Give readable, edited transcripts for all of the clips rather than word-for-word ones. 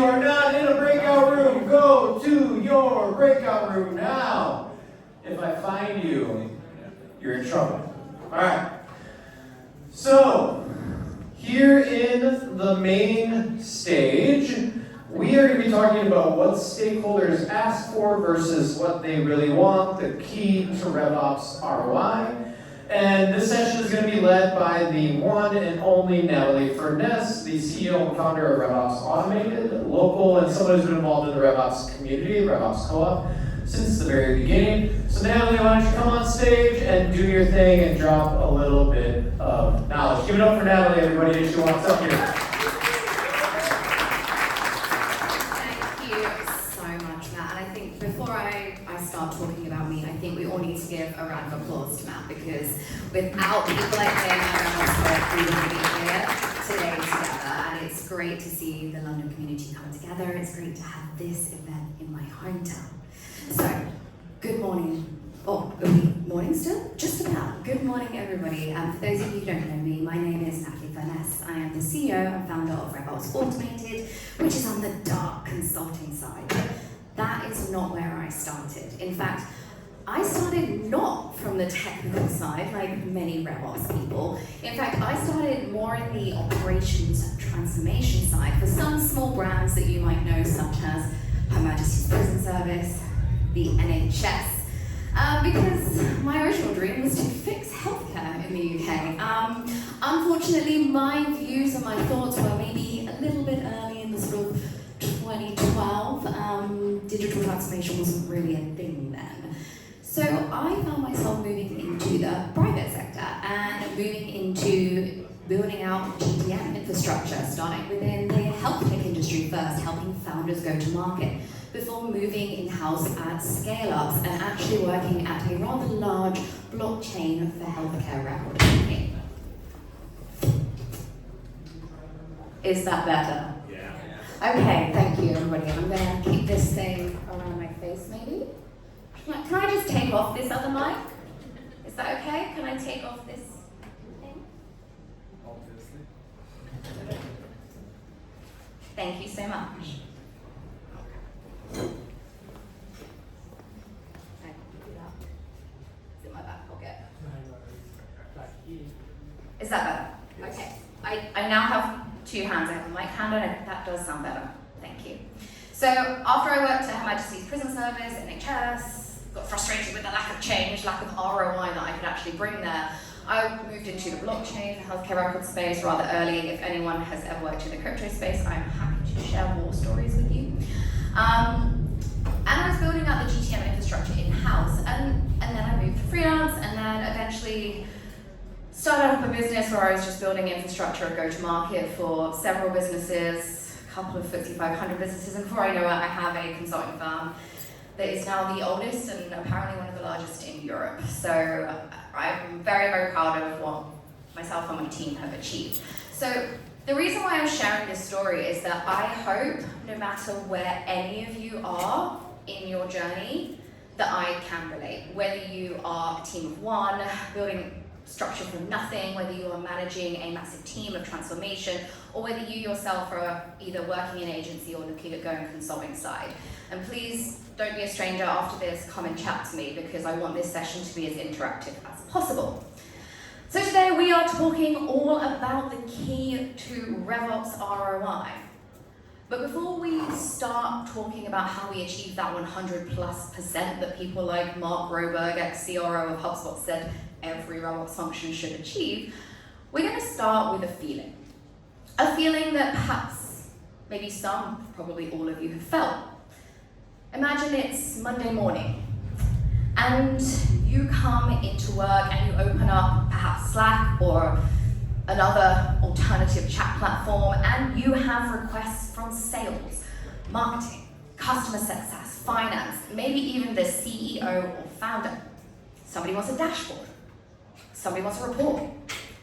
you are not in a breakout room, go to your breakout room now. If I find you, you're in trouble. All right. So, here in the main stage, we are going to be talking about what stakeholders ask for versus what they really want, the key to RevOps ROI. And this session is going to be led by the one and only Natalie Furness, the CEO and founder of RevOps Automated, local, and someone who's been involved in the RevOps community, RevOps Co-op, since the very beginning. So Natalie, why don't you come on stage and do your thing and drop a little bit of knowledge. Give it up for Natalie, everybody, as she walks up here. Thank you so much, Matt. And I think before I start talking about me, I think we all need to give a round of applause to Matt, because without people like him, we wouldn't be here today together. And it's great to see the London community come together. It's great to have this event in my hometown. So, good morning. Oh, good morning still? Just about. Good morning, everybody. For those of you who don't know me, my name is Natalie Furness. I am the CEO and founder of RevOps Automated, which is on the dark consulting side. But that is not where I started. In fact, I started not from the technical side, like many RevOps people. In fact, I started more in the operations and transformation side for some small brands that you might know, such as Her Majesty's Prison Service, the NHS, because my original dream was to fix healthcare in the UK. Unfortunately, my views and my thoughts were maybe a little bit early in the sort of 2012. Digital transformation wasn't really a thing then. So I found myself moving into the private sector and moving into building out GTM infrastructure, starting within the health tech industry first, helping founders go to market, before moving in-house at scale-ups and actually working at a rather large blockchain for healthcare record keeping. Is that better? Yeah. Okay, thank you, everybody. I'm going to keep this thing around my face, maybe. Can I just take off this other mic? Is that okay? Can I take off this thing? Obviously. Thank you so much. It's in my back pocket. Is that better? Yes. Okay. I now have two hands. I have a mic hand and that does sound better. Thank you. So after I worked at Her Majesty's Prison Service, NHS, got frustrated with the lack of change, lack of ROI that I could actually bring there, I moved into the blockchain, the healthcare record space rather early. If anyone has ever worked in the crypto space, I'm happy to share war stories with you. And I was building out the GTM infrastructure in-house, and then I moved to freelance, and then eventually started up a business where I was just building infrastructure and go-to-market for several businesses, a couple of FTSE 500 businesses, and before I know it, I have a consulting firm that is now the oldest and apparently one of the largest in Europe. So I'm very, very proud of what myself and my team have achieved. So the reason why I'm sharing this story is that I hope, no matter where any of you are in your journey, that I can relate. Whether you are a team of one, building structure from nothing, whether you are managing a massive team of transformation, or whether you yourself are either working in agency or looking at going consulting side. And please don't be a stranger after this, come and chat to me, because I want this session to be as interactive as possible. So today we are talking all about the key to RevOps ROI. But before we start talking about how we achieve that 100+% that people like Mark Roberg, ex-CRO of HubSpot, said every RevOps function should achieve, we're going to start with a feeling. A feeling that perhaps, maybe some, probably all of you have felt. Imagine it's Monday morning, and you come into work and you open up perhaps Slack or another alternative chat platform, and you have requests from sales, marketing, customer success, finance, maybe even the CEO or founder. Somebody wants a dashboard. Somebody wants a report.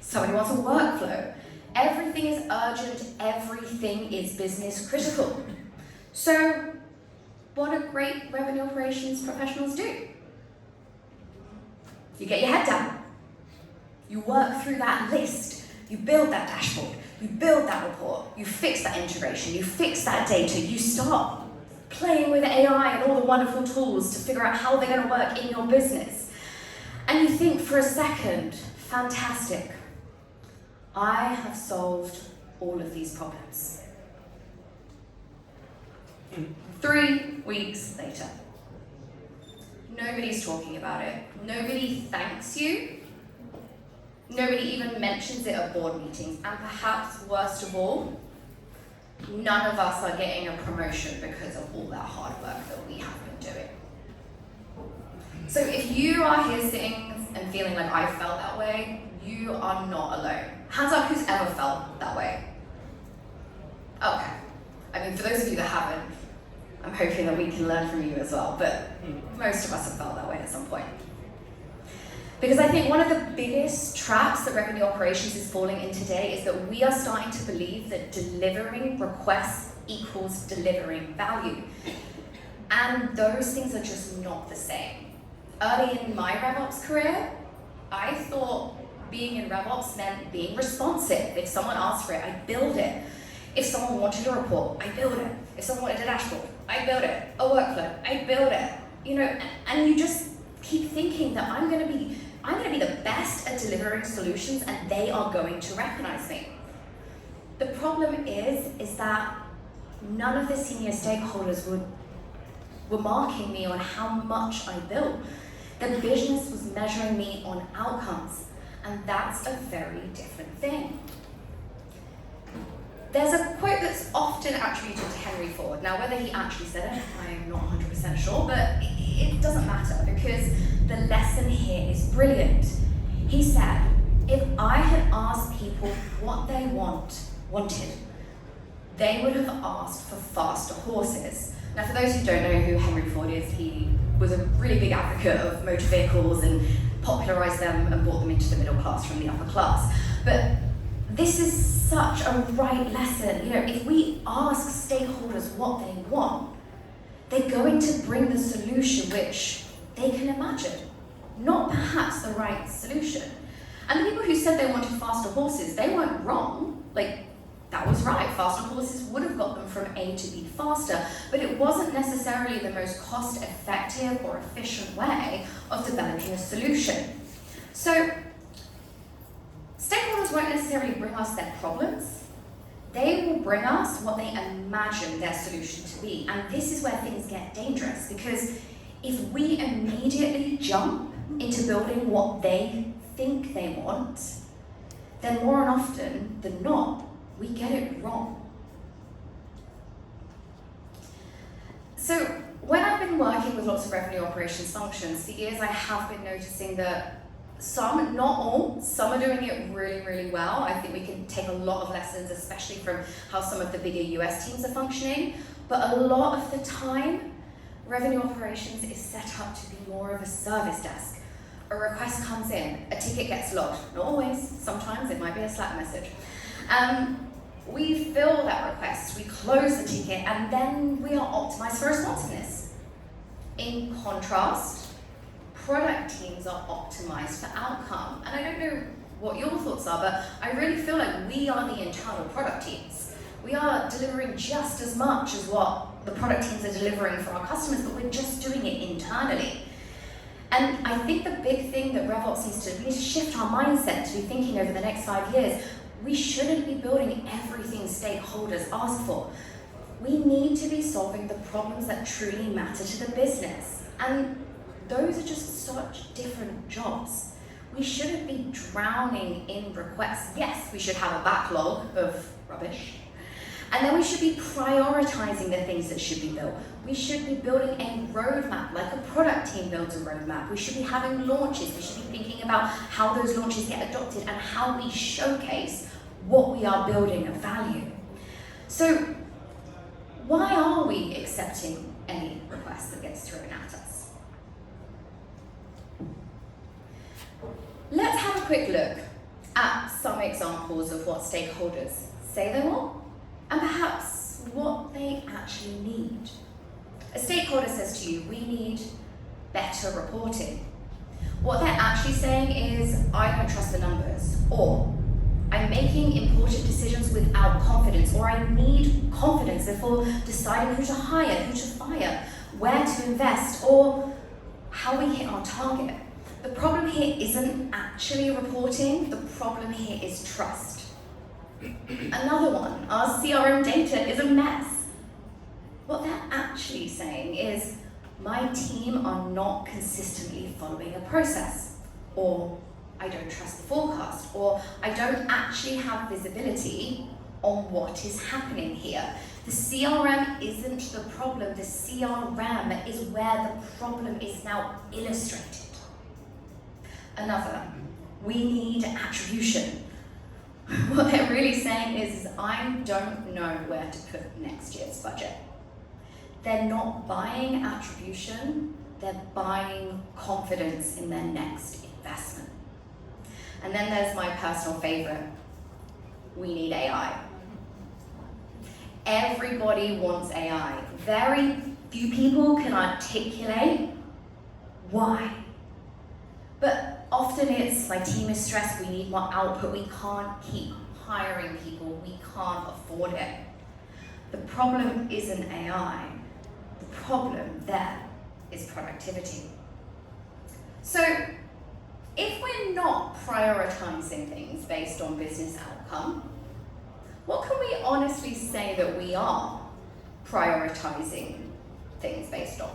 Somebody wants a workflow. Everything is urgent. Everything is business critical. So what do great revenue operations professionals do? You get your head down. You work through that list. You build that dashboard. You build that report, you fix that integration, you fix that data, you start playing with AI and all the wonderful tools to figure out how they're going to work in your business. And you think for a second, fantastic, I have solved all of these problems. 3 weeks later, nobody's talking about it. Nobody thanks you. Nobody even mentions it at board meetings. And perhaps worst of all, none of us are getting a promotion because of all that hard work that we have been doing. So if you are here sitting and feeling like I felt that way, you are not alone. Hands up who's ever felt that way. Okay. I mean, for those of you that haven't, I'm hoping that we can learn from you as well, but most of us have felt that way at some point. Because I think one of the biggest traps that revenue operations is falling in today is that we are starting to believe that delivering requests equals delivering value. And those things are just not the same. Early in my RevOps career, I thought being in RevOps meant being responsive. If someone asked for it, I build it. If someone wanted a report, I build it. If someone wanted a dashboard, I build it. A workflow, I build it. You know, and you just keep thinking that I'm going to be the best at delivering solutions and they are going to recognize me. The problem is that none of the senior stakeholders were marking me on how much I built. The business was measuring me on outcomes, and that's a very different thing. There's a quote that's often attributed to Henry Ford. Now, whether he actually said it, I'm not 100% sure, but it doesn't matter because the lesson here is brilliant. He said, if I had asked people what they wanted, they would have asked for faster horses. Now, for those who don't know who Henry Ford is, he was a really big advocate of motor vehicles and popularized them and brought them into the middle class from the upper class. But this is such a right lesson. You know, if we ask stakeholders what they want, they're going to bring the solution which they can imagine, not perhaps the right solution. And the people who said they wanted faster horses, they weren't wrong. Like, that was right. Faster horses would have got them from A to B faster, but it wasn't necessarily the most cost-effective or efficient way of developing a solution. So, stakeholders won't necessarily bring us their problems. They will bring us what they imagine their solution to be. And this is where things get dangerous, because if we immediately jump into building what they think they want, then more often than not, we get it wrong. So when I've been working with lots of revenue operations functions, for years I have been noticing that some, not all, some are doing it really, really well. I think we can take a lot of lessons, especially from how some of the bigger US teams are functioning. But a lot of the time, revenue operations is set up to be more of a service desk. A request comes in, a ticket gets logged. Not always, sometimes it might be a Slack message. We fill that request, we close the ticket, and then we are optimized for responsiveness. In contrast, product teams are optimized for outcome. And I don't know what your thoughts are, but I really feel like we are the internal product teams. We are delivering just as much as what the product teams are delivering for our customers, but we're just doing it internally. And I think the big thing that RevOps needs to do is shift our mindset to be thinking over the next 5 years. We shouldn't be building everything stakeholders ask for. We need to be solving the problems that truly matter to the business. And those are just such different jobs. We shouldn't be drowning in requests. Yes, we should have a backlog of rubbish. And then we should be prioritizing the things that should be built. We should be building a roadmap, like a product team builds a roadmap. We should be having launches. We should be thinking about how those launches get adopted and how we showcase what we are building of value. So why are we accepting any request that gets thrown at us? Let's have a quick look at some examples of what stakeholders say they want, and perhaps what they actually need. A stakeholder says to you, we need better reporting. What they're actually saying is, I don't trust the numbers, or I'm making important decisions without confidence, or I need confidence before deciding who to hire, who to fire, where to invest, or how we hit our target. The problem here isn't actually reporting, the problem here is trust. Another one, our CRM data is a mess. What they're actually saying is, my team are not consistently following a process, or I don't trust the forecast, or I don't actually have visibility on what is happening here. The CRM isn't the problem, the CRM is where the problem is now illustrated. Another, we need attribution. What they're really saying is, I don't know where to put next year's budget. They're not buying attribution, they're buying confidence in their next investment. And then there's my personal favorite, we need AI. Everybody wants AI. Very few people can articulate why. But often it's, my team is stressed, we need more output, we can't keep hiring people, we can't afford it. The problem isn't AI, the problem there is productivity. So, if we're not prioritizing things based on business outcome, what can we honestly say that we are prioritizing things based on?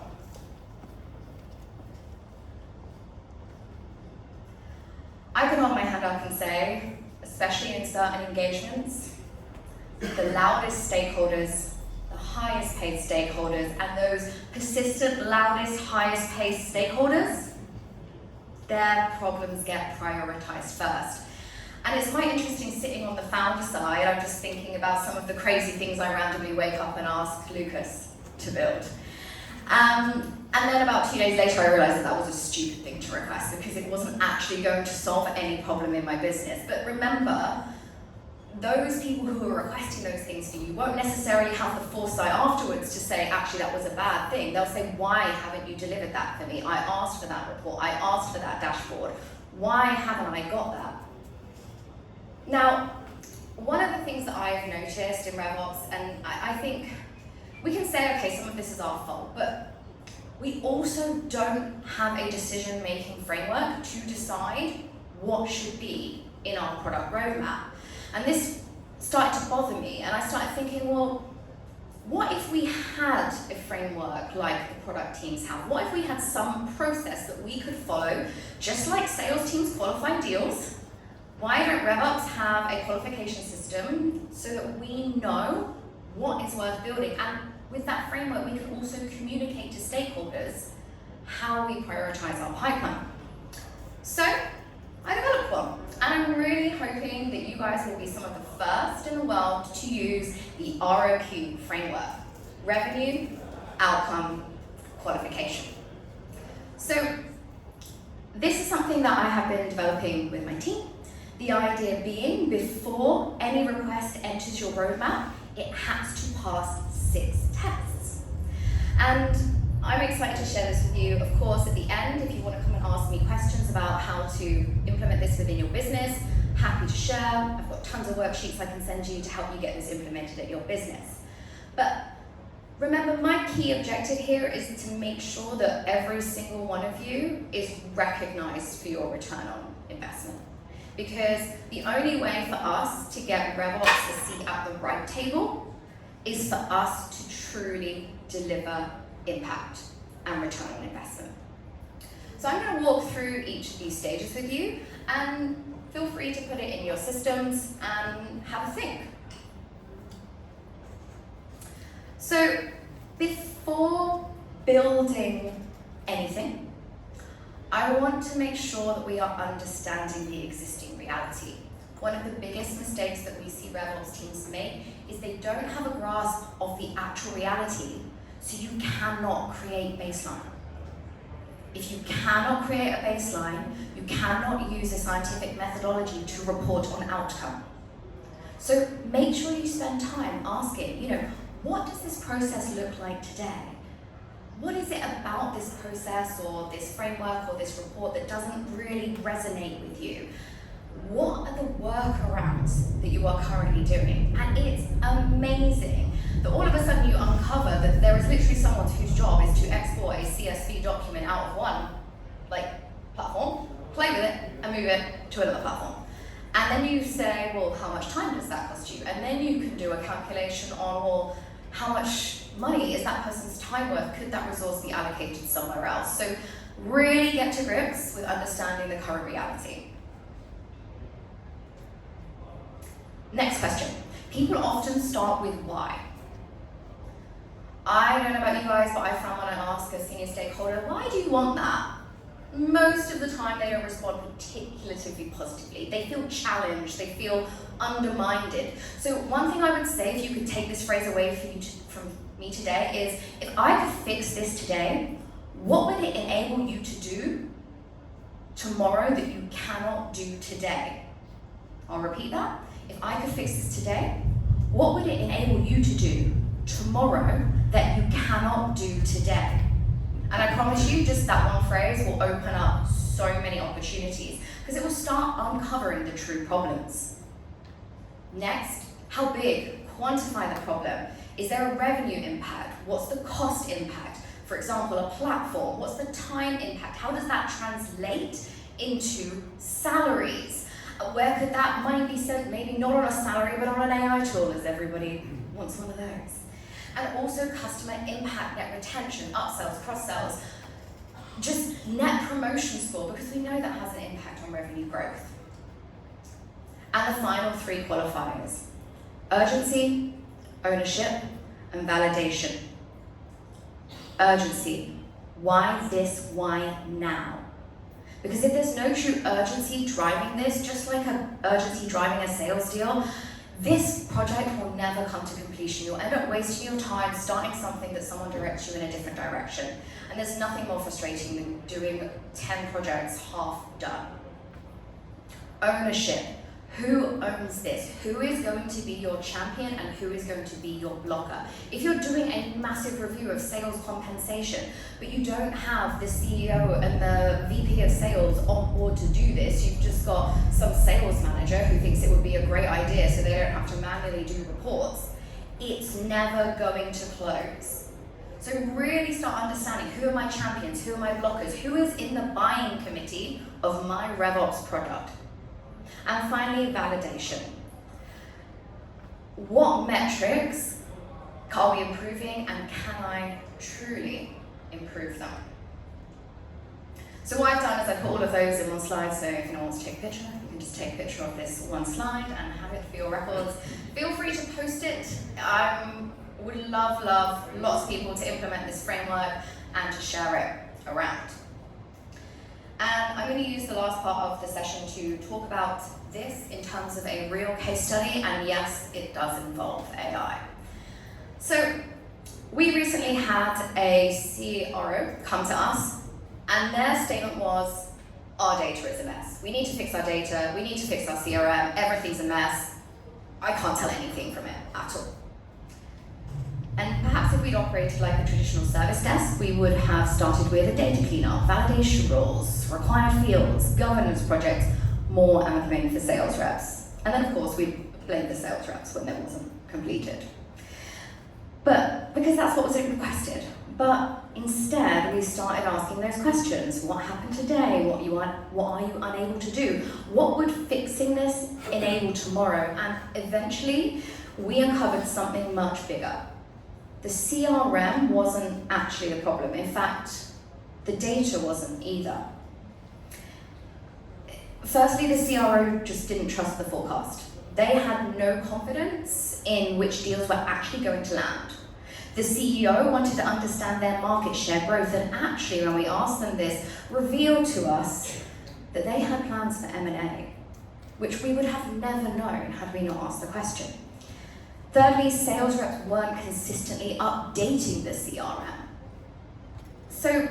I can hold my hand up and say, especially in certain engagements, the loudest stakeholders, the highest paid stakeholders, and those persistent, loudest, highest paid stakeholders, their problems get prioritized first. And it's quite interesting sitting on the founder side, I'm just thinking about some of the crazy things I randomly wake up and ask Lucas to build. And then about 2 days later I realized that was a stupid thing to request because it wasn't actually going to solve any problem in my business. But remember, those people who are requesting those things for you won't necessarily have the foresight afterwards to say, actually that was a bad thing. They'll say, why haven't you delivered that for me? I asked for that report, I asked for that dashboard. Why haven't I got that? Now, one of the things that I've noticed in RevOps, and I think we can say, okay, some of this is our fault, but we also don't have a decision-making framework to decide what should be in our product roadmap. And this started to bother me, and I started thinking, well, what if we had a framework like the product teams have? What if we had some process that we could follow, just like sales teams qualify deals? Why don't RevOps have a qualification system so that we know what is worth building? And with that framework, we can also communicate to stakeholders how we prioritize our pipeline. So, I developed one, and I'm really hoping that you guys will be some of the first in the world to use the ROQ framework, Revenue, Outcome, Qualification. So, this is something that I have been developing with my team. The idea being, before any request enters your roadmap, it has to pass 6 tests. And I'm excited to share this with you. Of course, at the end, if you want to come and ask me questions about how to implement this within your business, happy to share. I've got tons of worksheets I can send you to help you get this implemented at your business. But remember, my key objective here is to make sure that every single one of you is recognized for your return on investment. Because the only way for us to get RevOps a seat at the right table is for us to truly deliver impact and return on investment. So I'm going to walk through each of these stages with you, and feel free to put it in your systems and have a think. So before building anything, I want to make sure that we are understanding the existing reality. One of the biggest mistakes that we see RevOps teams make is they don't have a grasp of the actual reality, so you cannot create baseline. If you cannot create a baseline, you cannot use a scientific methodology to report on outcome. So make sure you spend time asking, what does this process look like today? What is it about this process or this framework or this report that doesn't really resonate with you? what are the workarounds that you are currently doing? And it's amazing that all of a sudden you uncover that there is literally someone whose job is to export a CSV document out of one platform, play with it, and move it to another platform. And then you say, well, how much time does that cost you? And then you can do a calculation on, well, how much money is that person's time worth? Could that resource be allocated somewhere else? So really get to grips with understanding the current reality. Next question. People often start with why. I don't know about you guys, but I found when I ask a senior stakeholder, why do you want that? Most of the time they don't respond particularly positively. They feel challenged, they feel undermined. So one thing I would say, if you could take this phrase away from me today, is if I could fix this today, what would it enable you to do tomorrow that you cannot do today? I'll repeat that. If I could fix this today, what would it enable you to do tomorrow that you cannot do today? And I promise you, just that one phrase will open up so many opportunities because it will start uncovering the true problems. Next, how big? Quantify the problem. Is there a revenue impact? What's the cost impact? For example, a platform, what's the time impact? How does that translate into salaries? Where could that money be spent? Maybe not on a salary, but on an AI tool, as everybody wants one of those. And also customer impact, net retention, upsells, cross-sells, just net promotion score, because we know that has an impact on revenue growth. And the final three qualifiers: urgency, ownership, and validation. Urgency. Why this? Why now? Because if there's no true urgency driving this, just like an urgency driving a sales deal, this project will never come to completion. You'll end up wasting your time starting something that someone directs you in a different direction. And there's nothing more frustrating than doing 10 projects half done. Ownership. Who owns this? Who is going to be your champion and who is going to be your blocker? If you're doing a massive review of sales compensation, but you don't have the CEO and the VP of sales on board to do this, you've just got some sales manager who thinks it would be a great idea so they don't have to manually do reports, it's never going to close. So really start understanding, who are my champions, who are my blockers, who is in the buying committee of my RevOps product? And finally, validation. What metrics are we improving and can I truly improve them? So what I've done is I put all of those in one slide, so if anyone wants to take a picture, you can just take a picture of this one slide and have it for your records. Feel free to post it. I would love lots of people to implement this framework and to share it around. And I'm going to use the last part of the session to talk about this in terms of a real case study, and yes, it does involve AI. So we recently had a CRO come to us, and their statement was, our data is a mess. We need to fix our data, we need to fix our CRM, everything's a mess. I can't tell anything from it at all. And perhaps if we'd operated like a traditional service desk, we would have started with a data cleanup, validation rules, required fields, governance projects, more admin for sales reps. And then of course we'd blame the sales reps when it wasn't completed. But because that's what was requested. But instead we started asking those questions. What happened today? What are you unable to do? What would fixing this enable tomorrow? And eventually we uncovered something much bigger. The CRM wasn't actually the problem. In fact, the data wasn't either. Firstly, the CRO just didn't trust the forecast. They had no confidence in which deals were actually going to land. The CEO wanted to understand their market share growth, and actually, when we asked them this, revealed to us that they had plans for M&A, which we would have never known had we not asked the question. Thirdly, sales reps weren't consistently updating the CRM. So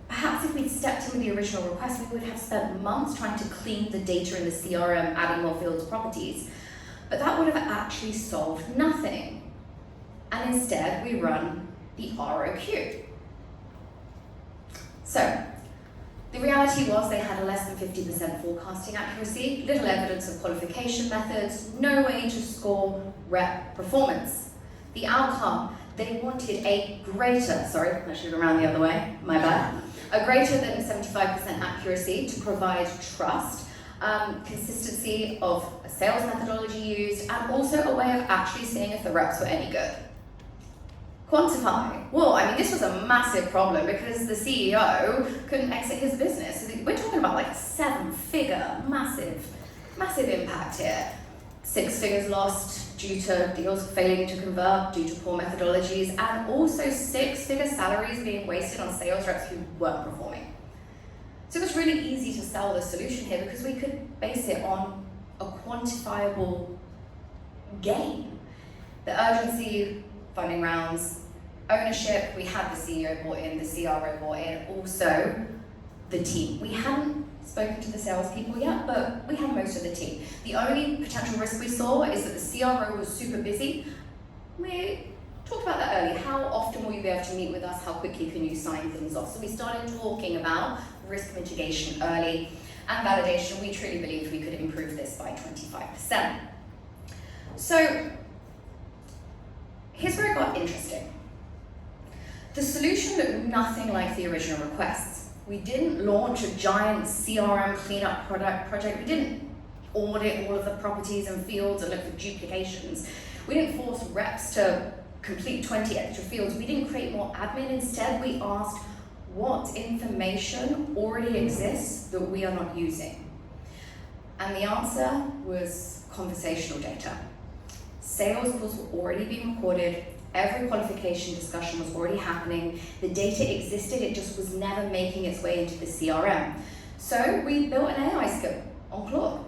perhaps if we'd stepped in with the original request, we would have spent months trying to clean the data in the CRM, adding more fields properties. But that would have actually solved nothing. And instead, we run the ROQ. So, The reality was they had a less than 50% forecasting accuracy, little evidence of qualification methods, no way to score rep performance. The outcome, they wanted a greater, sorry, I should have gone around the other way, my bad, a greater than 75% accuracy to provide trust, consistency of a sales methodology used, and also a way of actually seeing if the reps were any good. Quantify. Well, I mean, this was a massive problem because the CEO couldn't exit his business. So we're talking about like a 7-figure, massive impact here. 6 figures lost due to deals failing to convert, due to poor methodologies, and also 6-figure salaries being wasted on sales reps who weren't performing. So it was really easy to sell the solution here because we could base it on a quantifiable gain. The urgency, funding rounds, ownership, we had the CEO bought in, the CRO bought in, also the team. We hadn't spoken to the salespeople yet, but we had most of the team. The only potential risk we saw is that the CRO was super busy. We talked about that earlier. How often will you be able to meet with us? How quickly can you sign things off? So we started talking about risk mitigation early and validation. We truly believed we could improve this by 25%. So here's where it got interesting. The solution looked nothing like the original requests. We didn't launch a giant CRM cleanup project. We didn't audit all of the properties and fields and look for duplications. We didn't force reps to complete 20 extra fields. We didn't create more admin. Instead, we asked what information already exists that we are not using. And the answer was conversational data. Sales calls were already being recorded. Every qualification discussion was already happening. The data existed, it just was never making its way into the CRM. So we built an AI skill on Claude.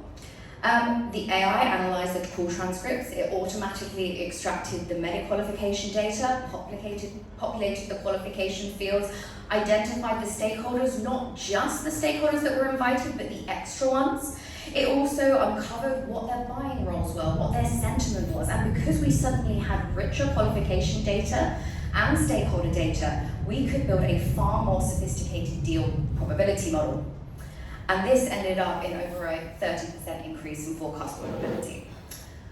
The AI analyzed the call transcripts. It automatically extracted the medic qualification data, populated the qualification fields, identified the stakeholders, not just the stakeholders that were invited, but the extra ones. It also uncovered what their buying roles were, what their sentiment was, and because we suddenly had richer qualification data and stakeholder data, we could build a far more sophisticated deal probability model. And this ended up in over a 30% increase in forecast probability.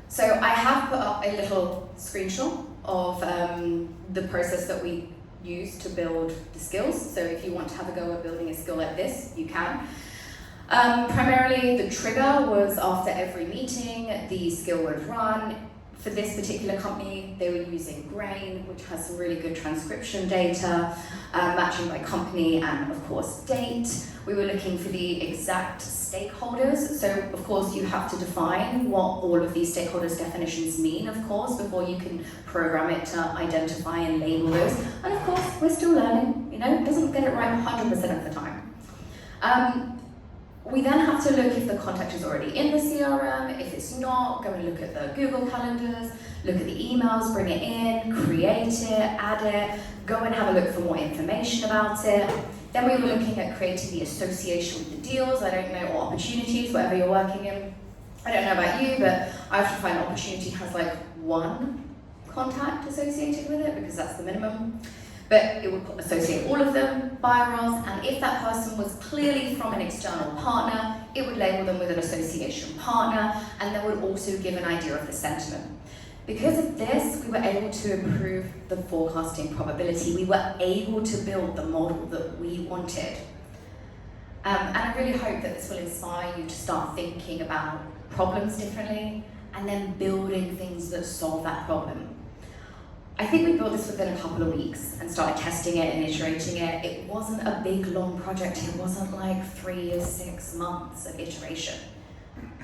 So I have put up a little screenshot of the process that we use to build the skills. So if you want to have a go at building a skill like this, you can. Primarily, the trigger was after every meeting, the skill would run. For this particular company, they were using Grain, which has some really good transcription data, matching by company and, of course, date. We were looking for the exact stakeholders. So, of course, you have to define what all of these stakeholders' definitions mean, of course, before you can program it to identify and label those. And, of course, we're still learning. You know, it doesn't get it right 100% of the time. We then have to look if the contact is already in the CRM. If it's not, go and look at the Google calendars, look at the emails, bring it in, create it, add it, go and have a look for more information about it. Then we were looking at creating the association with the deals. I don't know, or opportunities, whatever you're working in. I don't know about you, but I often find opportunity has like one contact associated with it because that's the minimum. But it would associate all of them, buyer roles, and if that person was clearly from an external partner, it would label them with an association partner, and that would also give an idea of the sentiment. Because of this, we were able to improve the forecasting probability. We were able to build the model that we wanted. And I really hope that this will inspire you to start thinking about problems differently, and then building things that solve that problem. I think we built this within a couple of weeks and started testing it and iterating it. It wasn't a big, long project. It wasn't like 3 or 6 months of iteration.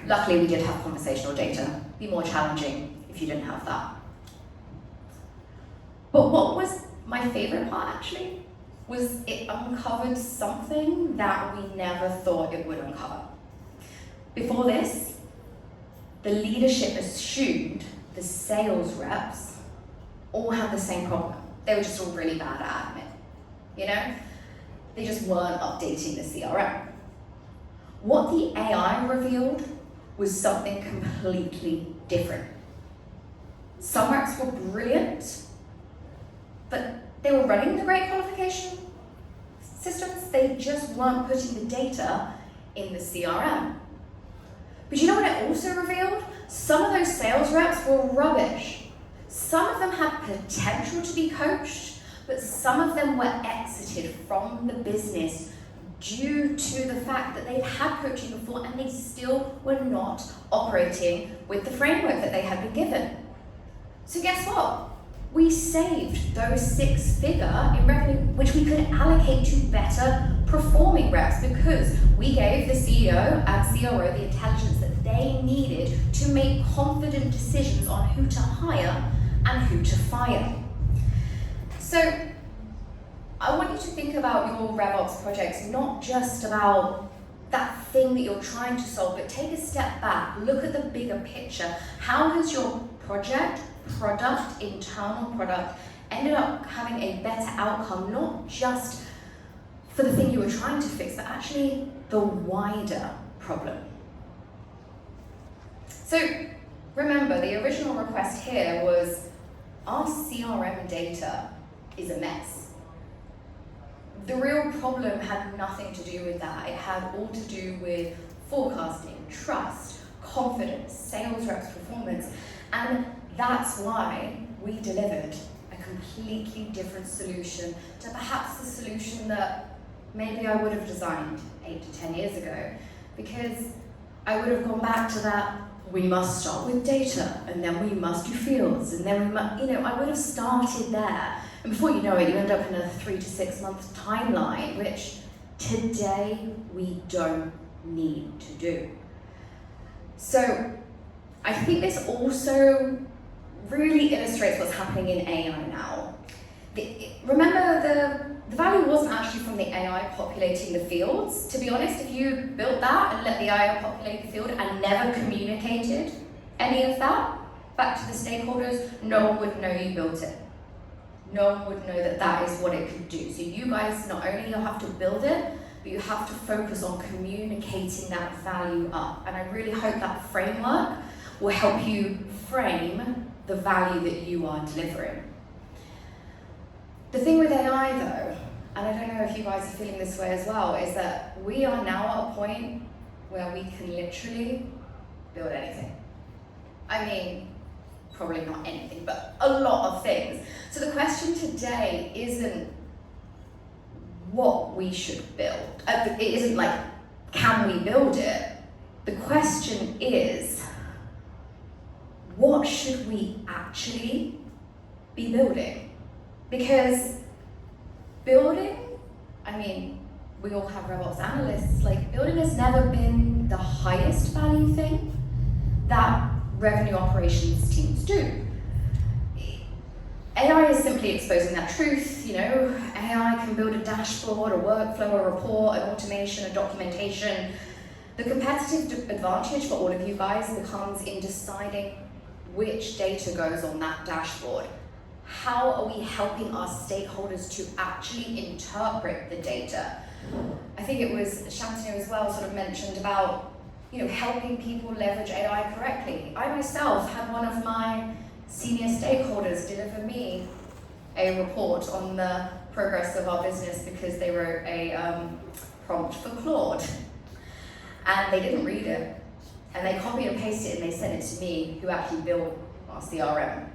Luckily, we did have conversational data. It'd be more challenging if you didn't have that. But what was my favorite part, actually, was it uncovered something that we never thought it would uncover. Before this, the leadership assumed the sales reps all had the same problem. They were just all really bad at admin. You know? They just weren't updating the CRM. What the AI revealed was something completely different. Some reps were brilliant, but they were running the great qualification systems, they just weren't putting the data in the CRM. But you know what it also revealed? Some of those sales reps were rubbish. Some of them had potential to be coached, but some of them were exited from the business due to the fact that they'd had coaching before and they still were not operating with the framework that they had been given. So guess what? We saved those 6-figure in revenue, which we could allocate to better performing reps because we gave the CEO and CRO the intelligence that they needed to make confident decisions on who to hire and who to fire. So I want you to think about your RevOps projects, not just about that thing that you're trying to solve, but take a step back, look at the bigger picture. How has your project, product, internal product, ended up having a better outcome, not just for the thing you were trying to fix, but actually the wider problem? So remember, the original request here was our CRM data is a mess. The real problem had nothing to do with that. It had all to do with forecasting, trust, confidence, sales reps' performance, and that's why we delivered a completely different solution to perhaps the solution that maybe I would have designed 8 to 10 years ago, because I would have gone back to that, we must start with data, and then we must do fields, and then we must, I would have started there. And before you know it, you end up in a 3 to 6 month timeline, which today we don't need to do. So I think this also really illustrates what's happening in AI now. Remember, the value wasn't actually from the AI populating the fields. To be honest, if you built that and let the AI populate the field and never communicated any of that back to the stakeholders, no one would know you built it. No one would know that that is what it could do. So you guys, not only you'll have to build it, but you have to focus on communicating that value up. And I really hope that framework will help you frame the value that you are delivering. The thing with AI though, and I don't know if you guys are feeling this way as well, is that we are now at a point where we can literally build anything. I mean, probably not anything, but a lot of things. So the question today isn't what we should build. It isn't like, can we build it? The question is, what should we actually be building? Because building, we all have RevOps analysts, building has never been the highest value thing that revenue operations teams do. AI is simply exposing that truth. AI can build a dashboard, a workflow, a report, an automation, a documentation. The competitive advantage for all of you guys becomes in deciding which data goes on that dashboard. How are we helping our stakeholders to actually interpret the data? I think it was Shantanu as well sort of mentioned about helping people leverage AI correctly. I myself had one of my senior stakeholders deliver me a report on the progress of our business because they wrote a prompt for Claude. And they didn't read it. And they copied and pasted it and they sent it to me, who actually built our CRM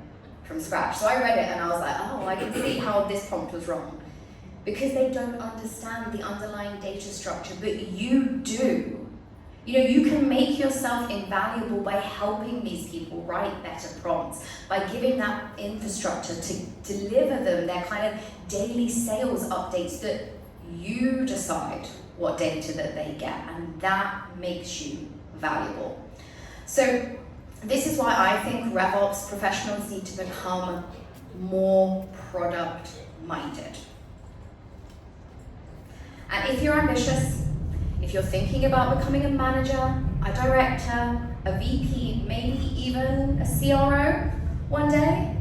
from scratch. So I read it and I was like, oh, I can see how this prompt was wrong. Because they don't understand the underlying data structure, but you do. You can make yourself invaluable by helping these people write better prompts, by giving that infrastructure to deliver them their kind of daily sales updates that you decide what data that they get, and that makes you valuable. So this is why I think RevOps professionals need to become more product-minded. And if you're ambitious, if you're thinking about becoming a manager, a director, a VP, maybe even a CRO one day,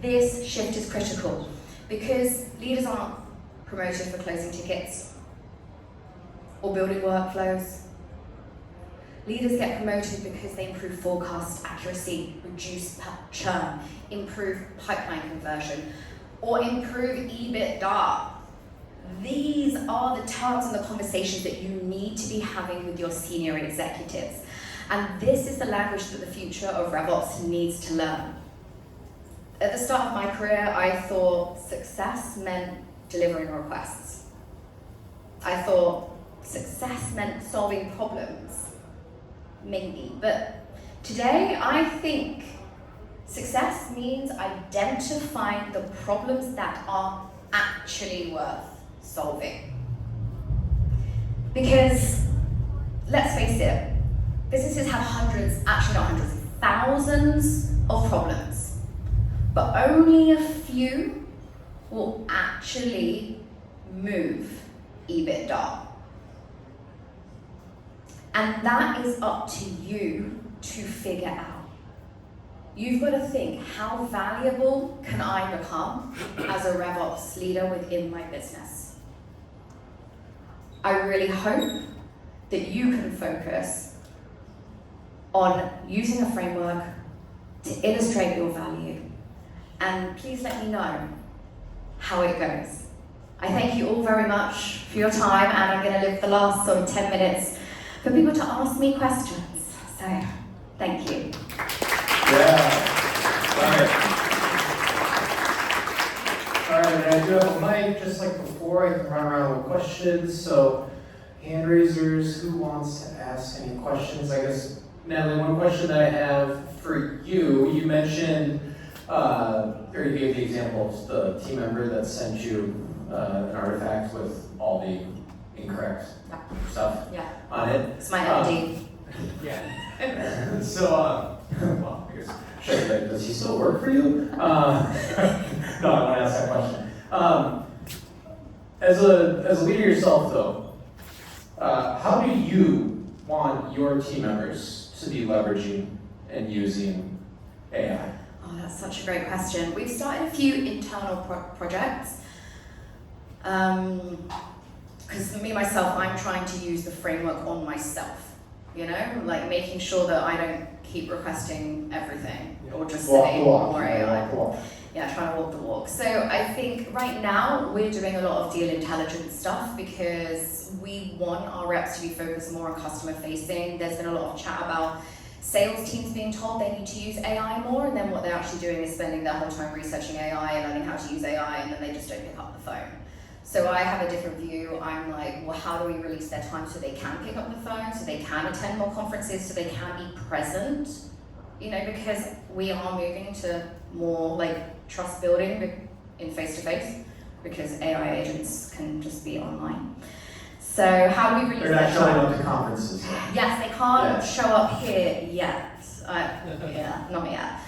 this shift is critical because leaders aren't promoted for closing tickets or building workflows. Leaders get promoted because they improve forecast accuracy, reduce churn, improve pipeline conversion, or improve EBITDA. these are the terms and the conversations that you need to be having with your senior executives. And this is the language that the future of RevOps needs to learn. At the start of my career, I thought success meant delivering requests. I thought success meant solving problems, maybe. But today, I think success means identifying the problems that are actually worth solving. Because, let's face it, businesses have hundreds, actually not hundreds, thousands of problems, but only a few will actually move EBITDA. And that is up to you to figure out. You've got to think, how valuable can I become as a RevOps leader within my business? I really hope that you can focus on using a framework to illustrate your value. And please let me know how it goes. I thank you all very much for your time, and I'm going to leave the last sort of 10 minutes for people to ask me questions. So, thank you. Yeah. All right, I do have a mic just like before. I can run around with questions. So, hand raisers, who wants to ask any questions? I guess, Natalie, one question that I have for you, you mentioned, or you gave the examples, the team member that sent you an artifact with all the incorrect stuff on it. It's my MD. Yeah. So, well, I guess, sure, does he still work for you? No, I want to ask that question. As a leader yourself, though, how do you want your team members to be leveraging and using AI? Oh, that's such a great question. We've started a few internal projects. Because for me, myself, I'm trying to use the framework on myself, you know? Like making sure that I don't keep requesting everything or just say more AI. Yeah, trying to walk the walk. So I think right now we're doing a lot of deal intelligence stuff because we want our reps to be focused more on customer facing. There's been a lot of chat about sales teams being told they need to use AI more, and then what they're actually doing is spending their whole time researching AI and learning how to use AI, and then they just don't pick up the phone. So I have a different view. I'm like, well, how do we release their time so they can pick up the phone, so they can attend more conferences, so they can be present? You know, because we are moving to more like trust building in face-to-face, because AI agents can just be online. So how do we release They're not their showing time? up to conferences yet. Yes, they can't show up here yet. Yeah, not yet.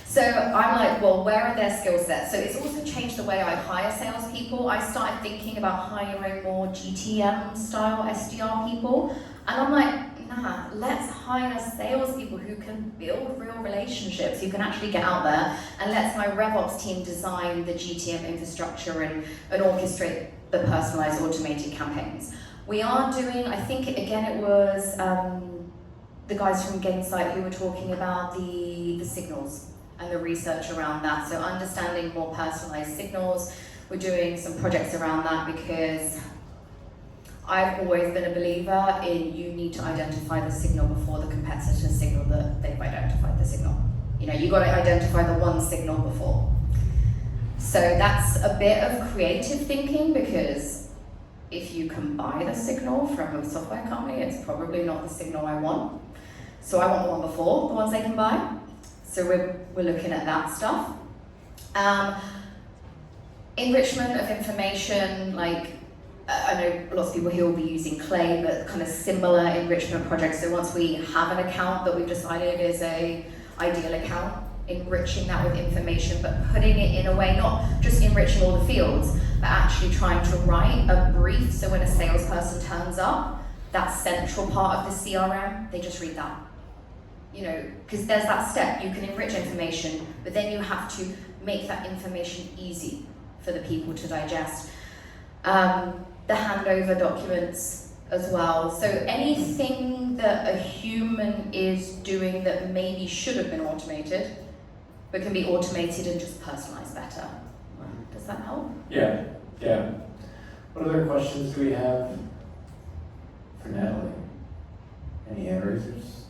So I'm like, well, where are their skill sets? So it's also changed the way I hire salespeople. I started thinking about hiring more GTM style SDR people. And I'm like, nah, let's hire salespeople who can build real relationships, who can actually get out there, and let my RevOps team design the GTM infrastructure and orchestrate the personalized automated campaigns. We are doing, I think, again, it was the guys from Gainsight who were talking about the signals and the research around that. So understanding more personalized signals. We're doing some projects around that because I've always been a believer in you need to identify the signal before the competitor signal that they've identified the signal. You know, you've got to identify the one signal before. So that's a bit of creative thinking, because if you can buy the signal from a software company, it's probably not the signal I want. So I want the one before, the ones they can buy. So we're looking at that stuff. Enrichment of information, like I know lots of people here will be using Clay, but kind of similar enrichment projects. So once we have an account that we've decided is a ideal account, enriching that with information, but putting it in a way, not just enriching all the fields, but actually trying to write a brief. So when a salesperson turns up, that central part of the CRM, they just read that. You know, because there's that step, you can enrich information, but then you have to make that information easy for the people to digest. The handover documents as well. So anything that a human is doing that maybe should have been automated, but can be automated and just personalized better. Does that help? Yeah. What other questions do we have for Natalie? Any hand raisers?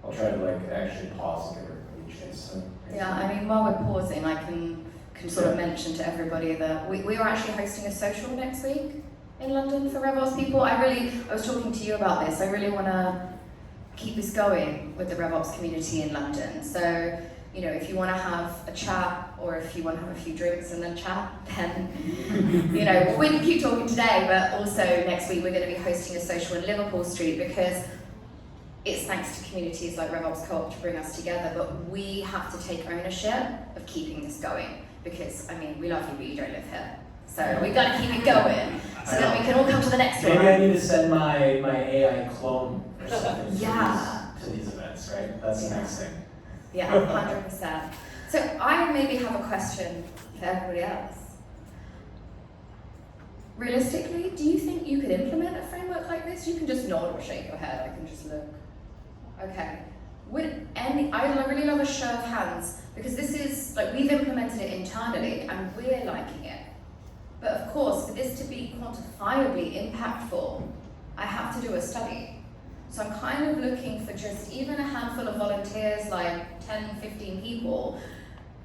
I'll try to like actually pause and give everybody a chance to. Yeah, I mean, while we're pausing, I can sort of mention to everybody that we are actually hosting a social next week in London for RevOps people. I was talking to you about this. I really want to keep this going with the RevOps community in London. So, you know, if you want to have a chat or if you want to have a few drinks and then chat, then, you know, we can keep talking today, but also next week we're going to be hosting a social in Liverpool Street because it's thanks to communities like RevOps Co-op to bring us together, but we have to take ownership of keeping this going because, I mean, we love you, but you don't live here. So we've got to keep it going so that we can all come to the next one. Maybe I need to send my AI clone or something to these events, right? That's the next thing. Yeah, 100%. So I maybe have a question for everybody else. Realistically, do you think you could implement a framework like this? You can just nod or shake your head. I can just look. Okay. I really love a show of hands because this is like we've implemented it internally and we're liking it. But of course, for this to be quantifiably impactful, I have to do a study. So I'm kind of looking for just even a handful of volunteers, like 10, 15 people,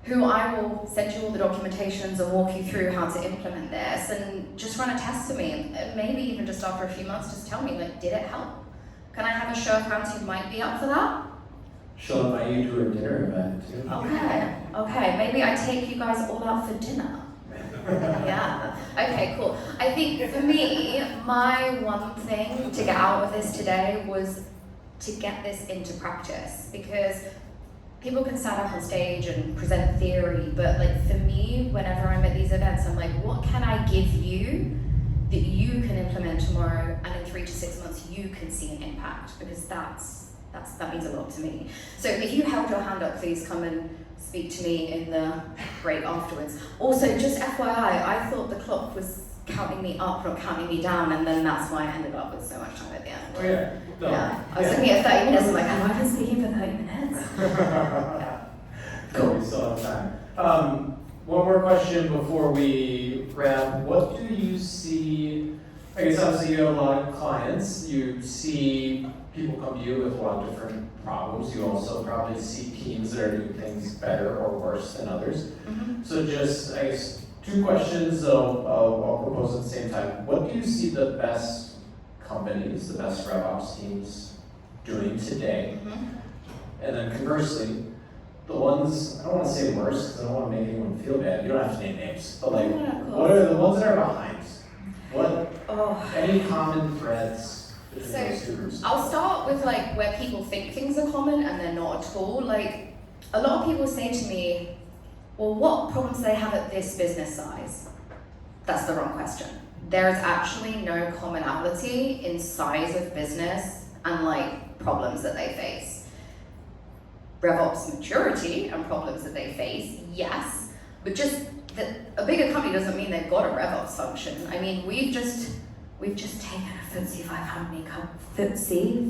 who I will send you all the documentations and walk you through how to implement this and just run a test to me. And maybe even just after a few months, just tell me, like, did it help? Can I have a show of hands who might be up for that? She'll invite you to a dinner event too. Okay, maybe I take you guys all out for dinner. Yeah, okay, cool. I think for me, my one thing to get out of this today was to get this into practice because people can stand up on stage and present theory, but like for me, whenever I'm at these events, I'm like, what can I give you that you can implement tomorrow and in 3 to 6 months you can see an impact because that means a lot to me. So if you held your hand up, please come and speak to me in the break afterwards. Also, just FYI, I thought the clock was counting me up, not counting me down, and then that's why I ended up with so much time at the end. Oh yeah. No. Yeah. I was looking at 30 minutes, I'm like, have I been speaking for 30 minutes? Yeah. Cool. We still have time. One more question before we wrap. What do you see? I guess obviously you have a lot of clients. You see people come to you with a lot of different problems. You also probably see teams that are doing things better or worse than others. Mm-hmm. So just, I guess, 2 questions I'll propose at the same time. What do you see the best companies, the best RevOps teams doing today? Mm-hmm. And then conversely, the ones, I don't want to say worse because I don't want to make anyone feel bad. You don't have to name names. But like, what are the ones that are behind? Any common threads between those two groups? I'll start with like where people think things are common and they're not at all. Like, a lot of people say to me, well, what problems do they have at this business size? That's the wrong question. There is actually no commonality in size of business and like problems that they face. RevOps maturity and problems that they face, yes, but just that a bigger company doesn't mean they've got a RevOps function. I mean, we've just taken a FTSE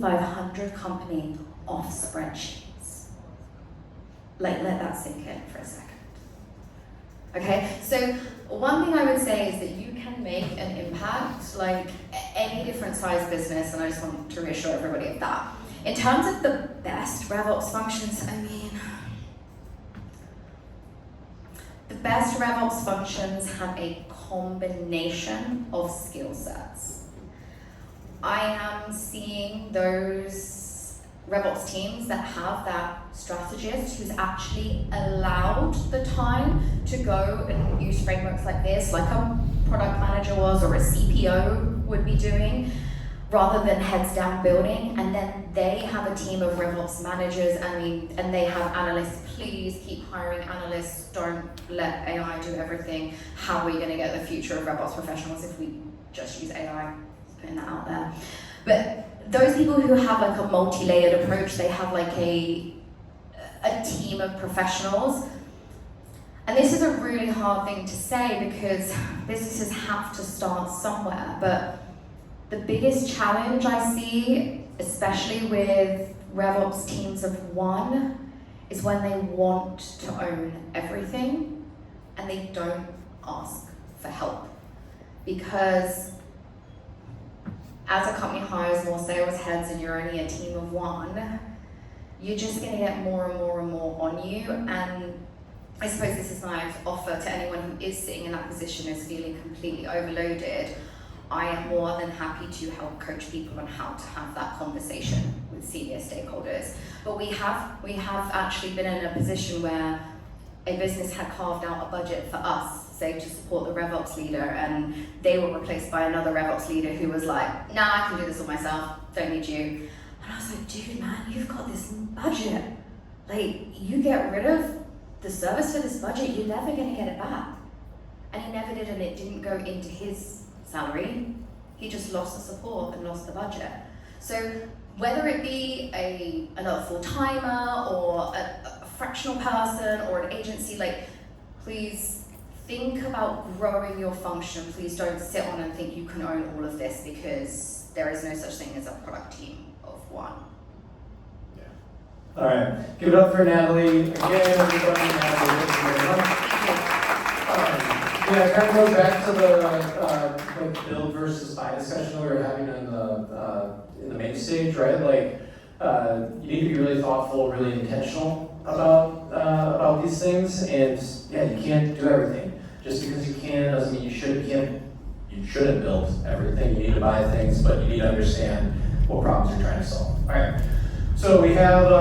500 company off spreadsheets. Like, let that sink in for a second. Okay, so one thing I would say is that you can make an impact like any different size business, and I just want to reassure everybody of that. In terms of the best RevOps functions, I mean, the best RevOps functions have a combination of skill sets. I am seeing those RevOps teams that have that strategist who's actually allowed the time to go and use frameworks like this, like a product manager was or a CPO would be doing, rather than heads down building, and then they have a team of RevOps managers, and they have analysts. Please keep hiring analysts, don't let AI do everything. How are we gonna get the future of RevOps professionals if we just use AI? Putting that out there. But those people who have like a multi-layered approach, they have like a team of professionals. And this is a really hard thing to say because businesses have to start somewhere, but the biggest challenge I see, especially with RevOps teams of one, is when they want to own everything and they don't ask for help. because as a company hires more sales heads and you're only a team of one, you're just going to get more and more and more on you. And I suppose this is my offer to anyone who is sitting in that position, is feeling completely overloaded. I am more than happy to help coach people on how to have that conversation with senior stakeholders. But we have actually been in a position where a business had carved out a budget for us, say to support the RevOps leader, and they were replaced by another RevOps leader who was like, nah, I can do this all myself, don't need you. And I was like, dude, man, you've got this budget. Like, you get rid of the service for this budget, you're never gonna get it back. And he never did, and it didn't go into his salary. He just lost the support and lost the budget. So whether it be another full-timer or a fractional person or an agency, like, please think about growing your function. Please don't sit on and think you can own all of this, because there is no such thing as a product team of one. All right, give it up for Natalie. Again, everybody, Natalie, thank you very much. Yeah, it kind of goes back to the build versus buy discussion we were having in the main stage, right? Like, you need to be really thoughtful, really intentional about these things, and yeah, you can't do everything. Just because you can doesn't mean you shouldn't build everything. You need to buy things, but you need to understand what problems you're trying to solve. All right, so we have.